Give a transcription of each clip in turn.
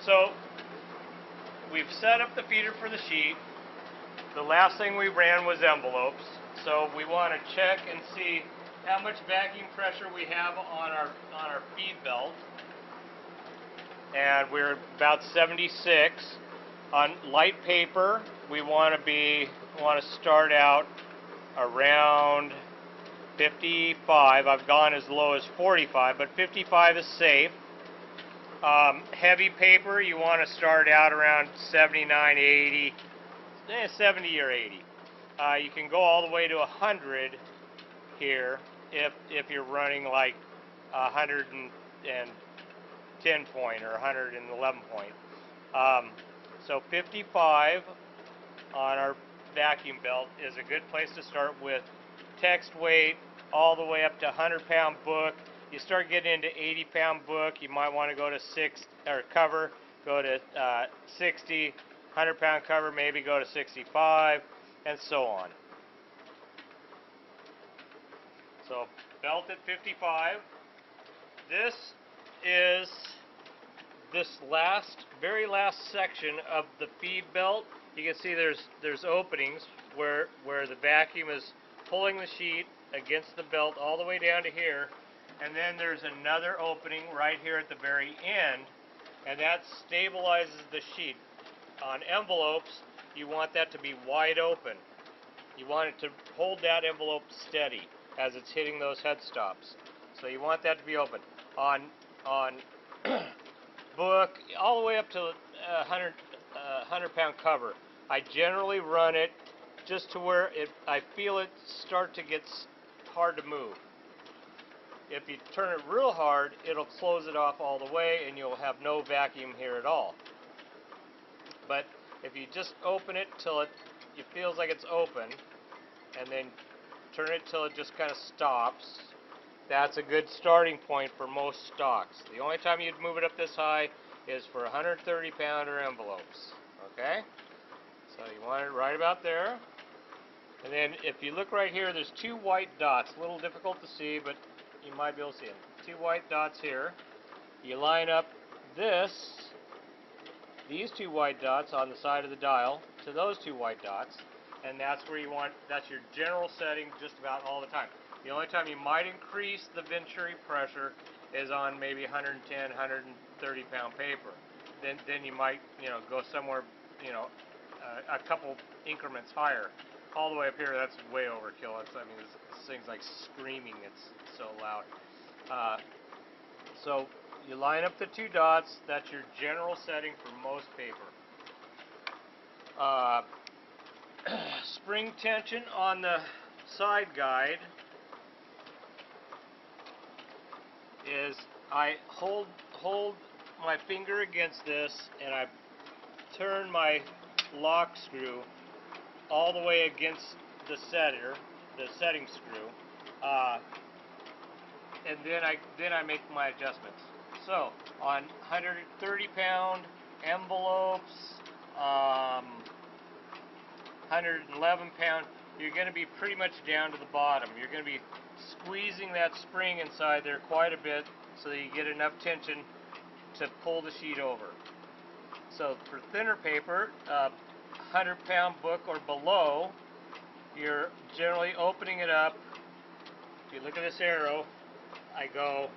So we've set up the feeder for the sheet. The last thing we ran was envelopes. So we want to check and see how much vacuum pressure we have on our feed belt. And we're about 76. On light paper, we want to start out around 55. I've gone as low as 45, but 55 is safe. Heavy paper, you want to start out around 79, 80, 70 or 80. You can go all the way to 100 here if you're running like 110 point or 111 point. So 55 on our vacuum belt is a good place to start with. Text weight all the way up to 100-pound book. You start getting into 80-pound book, you might want to go to cover, go to 60, 100-pound cover, maybe go to 65, and so on. So belt at 55. This is very last section of the feed belt. You can see there's openings where the vacuum is pulling the sheet against the belt all the way down to here, and then there's another opening right here at the very end, and that stabilizes the sheet. On envelopes, you want that to be wide open. You want it to hold that envelope steady as it's hitting those headstops. So you want that to be open. On book, all the way up to 100-pound cover, I generally run it just to where I feel it start to get hard to move. If you turn it real hard, it'll close it off all the way and you'll have no vacuum here at all. But if you just open it till it feels like it's open, and then turn it till it just kind of stops, that's a good starting point for most stocks. The only time you'd move it up this high is for 130-pounder envelopes. Okay? So you want it right about there. And then if you look right here, there's two white dots. A little difficult to see, but you might be able to see them. Two white dots here. You line up these two white dots on the side of the dial to those two white dots, and that's where that's your general setting just about all the time. The only time you might increase the venturi pressure is on maybe 110, 130-pound paper. Then you might, go somewhere, a couple increments higher. All the way up here, that's way overkill. This thing's like screaming. It's so loud. So you line up the two dots. That's your general setting for most paper. Spring tension on the side guide is I hold my finger against this and I turn my lock screw all the way against the setting screw, and then I make my adjustments. So on 130-pound envelopes, 111-pound, you're going to be pretty much down to the bottom. You're going to be squeezing that spring inside there quite a bit so that you get enough tension to pull the sheet over. So for thinner paper, 100-pound book or below, you're generally opening it up. If you look at this arrow, I go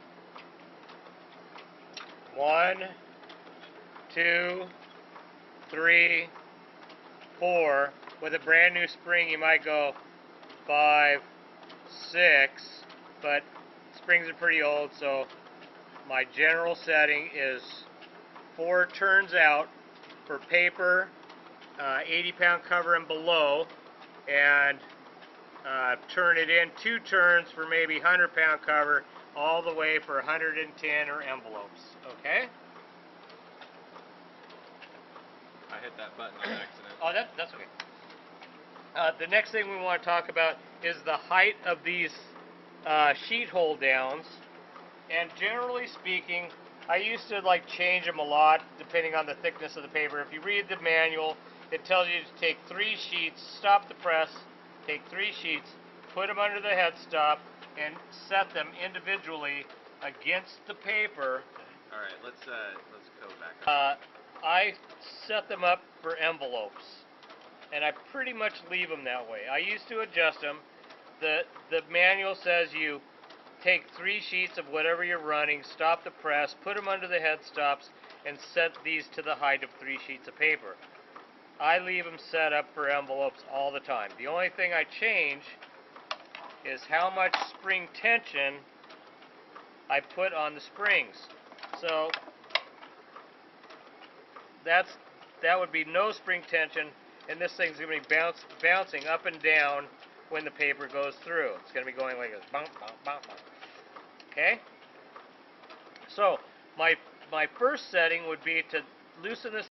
1, 2, 3, 4. With a brand new spring, you might go 5, 6, but springs are pretty old, so my general setting is 4 turns out for paper, 80-pound cover and below, and turn it in 2 turns for maybe 100-pound cover, all the way for 110 or envelopes. Okay? I hit that button on accident. Oh, that's okay. The next thing we want to talk about is the height of these sheet hold downs. And generally speaking, I used to change them a lot depending on the thickness of the paper. If you read the manual, it tells you to take 3 sheets, stop the press, take 3 sheets, put them under the headstop, and set them individually against the paper. All right, let's go back up. I set them up for envelopes, and I pretty much leave them that way. I used to adjust them. The manual says you take 3 sheets of whatever you're running, stop the press, put them under the head stops, and set these to the height of 3 sheets of paper. I leave them set up for envelopes all the time. The only thing I change is how much spring tension I put on the springs. So that would be no spring tension, and this thing's going to be bouncing up and down when the paper goes through. It's going to be going like this, bump, bump, bump, bump. Okay? So my first setting would be to loosen this